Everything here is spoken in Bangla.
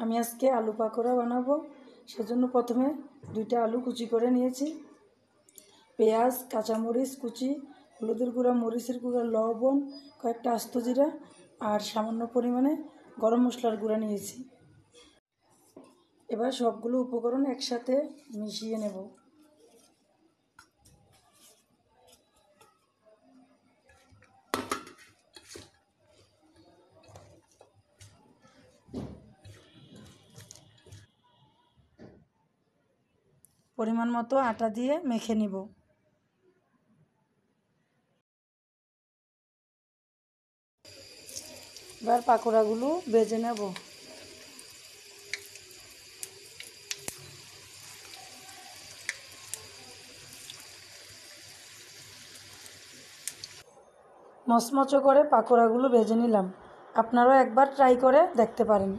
আমি আজকে আলু পাকোড়া বানাবো। সেজন্য প্রথমে 2টা আলু কুচি করে নিয়েছি, পেঁয়াজ, কাঁচামরিচ কুচি, হলুদের গুঁড়া, মরিচের গুঁড়া, লবণ, কয়েকটা আস্ত জিরা আর সামান্য পরিমাণে গরম মশলার গুঁড়া নিয়েছি। এবার সবগুলো উপকরণ একসাথে মিশিয়ে নেব। পরিমাণ মতো আটা দিয়ে মেখে নিব। এবার পাকোড়াগুলো ভেজে নেব। মচমচে করে পাকোড়াগুলো ভেজে নিলাম। আপনারাও একবার ট্রাই করে দেখতে পারেন।